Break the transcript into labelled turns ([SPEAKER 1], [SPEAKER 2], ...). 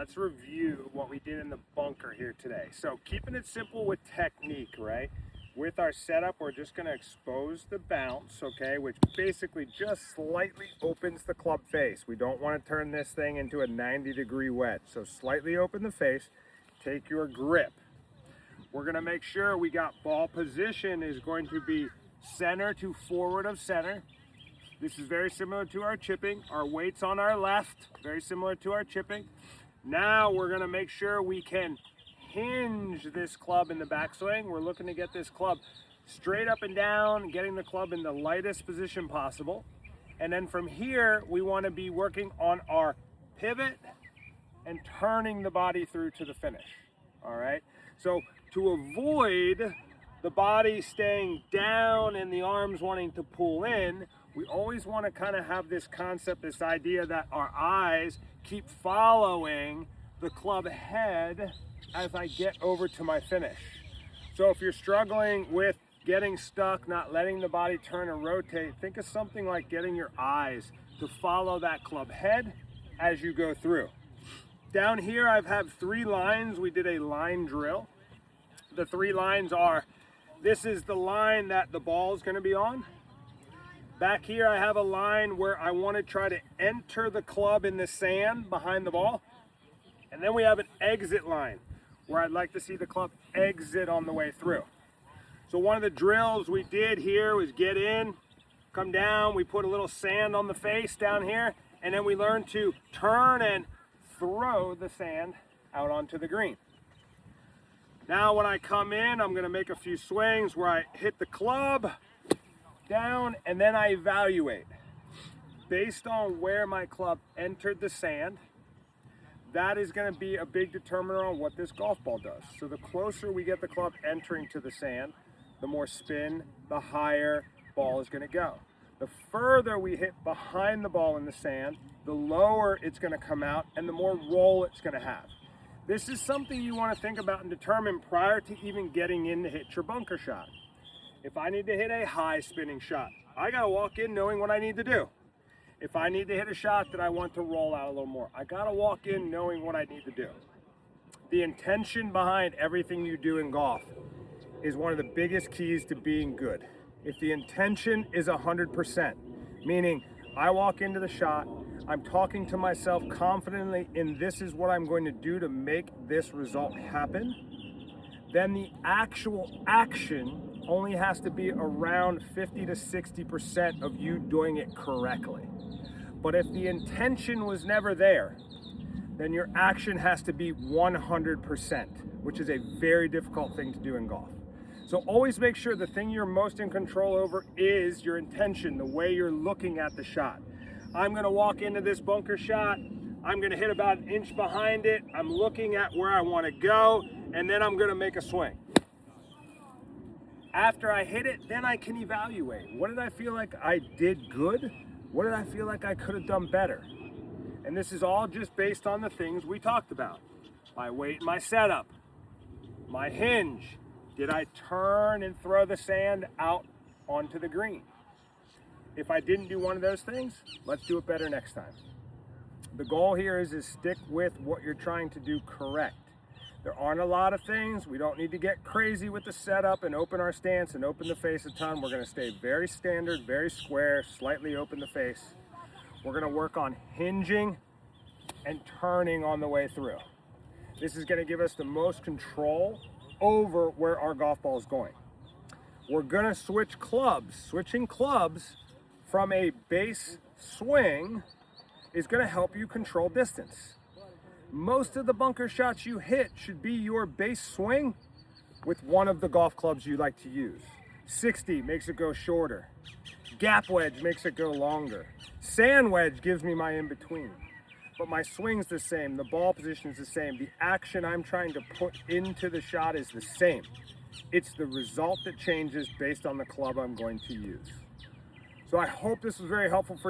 [SPEAKER 1] let's review what we did in the bunker here today. So keeping it simple with technique, right? With our setup, we're just going to expose the bounce, okay, which basically just slightly opens the club face. We don't want to turn this thing into a 90-degree wedge. So slightly open the face, take your grip. We're going to make sure we got ball position is going to be center to forward of center. This is very similar to our chipping. Our weight's on our left, very similar to our chipping. Now we're going to make sure we can hinge this club in the backswing. We're looking to get this club straight up and down, getting the club in the lightest position possible. And then from here, we want to be working on our pivot and turning the body through to the finish. All right. So to avoid the body staying down and the arms wanting to pull in, we always want to kind of have this concept, this idea that our eyes keep following the club head as I get over to my finish. So if you're struggling with getting stuck, not letting the body turn and rotate, think of something like getting your eyes to follow that club head as you go through. Down here I've had 3 lines. We did a line drill. The 3 lines are, this is the line that the ball is going to be on. Back here I have a line where I want to try to enter the club in the sand behind the ball. And then we have an exit line where I'd like to see the club exit on the way through. So one of the drills we did here was get in, come down, we put a little sand on the face down here, and then we learned to turn and throw the sand out onto the green. Now when I come in, I'm going to make a few swings where I hit the club down and then I evaluate. Based on where my club entered the sand, that is going to be a big determiner on what this golf ball does. So the closer we get the club entering to the sand, the more spin, the higher ball is going to go. The further we hit behind the ball in the sand, the lower it's going to come out and the more roll it's going to have. This is something you want to think about and determine prior to even getting in to hit your bunker shot. If I need to hit a high spinning shot, I got to walk in knowing what I need to do. If I need to hit a shot that I want to roll out a little more, I got to walk in knowing what I need to do. The intention behind everything you do in golf is one of the biggest keys to being good. If the intention is 100%, meaning I walk into the shot, I'm talking to myself confidently in this is what I'm going to do to make this result happen, then the actual action only has to be around 50 to 60% of you doing it correctly. But if the intention was never there, then your action has to be 100%, which is a very difficult thing to do in golf. So always make sure the thing you're most in control over is your intention, the way you're looking at the shot. I'm going to walk into this bunker shot. I'm going to hit about an inch behind it. I'm looking at where I want to go, and then I'm going to make a swing. After I hit it, then I can evaluate. What did I feel like I did good? What did I feel like I could have done better? And this is all just based on the things we talked about. My weight, my setup, my hinge. Did I turn and throw the sand out onto the green? If I didn't do one of those things, let's do it better next time. The goal here is to stick with what you're trying to do correct. There aren't a lot of things. We don't need to get crazy with the setup and open our stance and open the face a ton. We're going to stay very standard, very square, slightly open the face. We're going to work on hinging and turning on the way through. This is going to give us the most control over where our golf ball is going. We're going to switch clubs. Switching clubs from a base swing is going to help you control distance. Most of the bunker shots you hit should be your base swing with one of the golf clubs you like to use. 60 makes it go shorter. Gap wedge makes it go longer. Sand wedge gives me my in-between. But my swing's the same, the ball position is the same, the action I'm trying to put into the shot is the same. It's the result that changes based on the club I'm going to use. So I hope this was very helpful for you.